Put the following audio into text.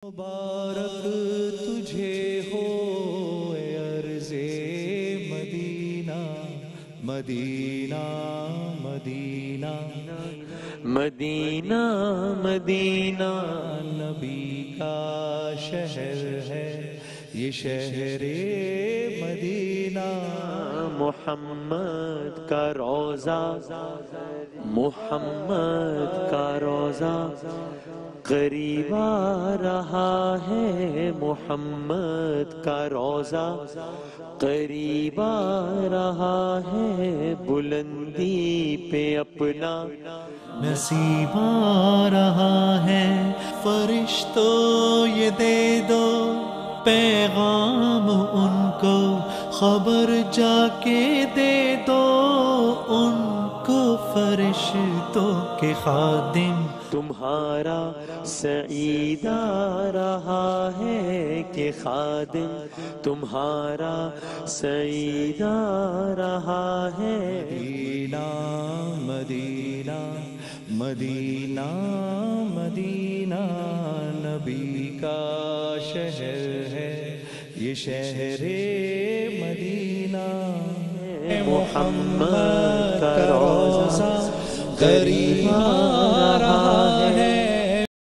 مبارک تجھے ہو اے عرض مدینہ مدینہ مدینہ مدینہ مدینہ نبی کا شہر ہے یہ شہر مدینہ محمد کا روزہ محمد کا روزہ قریب آ رہا ہے محمد کا روزہ قریب آ رہا ہے بلندی پہ اپنا نصیب آ رہا ہے فرشتوں یہ دے دو پیغام ان کو خبر جا کے دے دو ان کو فرشتوں کے خادم تمہارا سعید آ رہا ہے کہ خادم تمہارا سعید آ رہا ہے مدینہ مدینہ مدینہ مدینہ نبی کا شہر ہے یہ شہر مدینہ محمد کا روزہ قریب آ رہا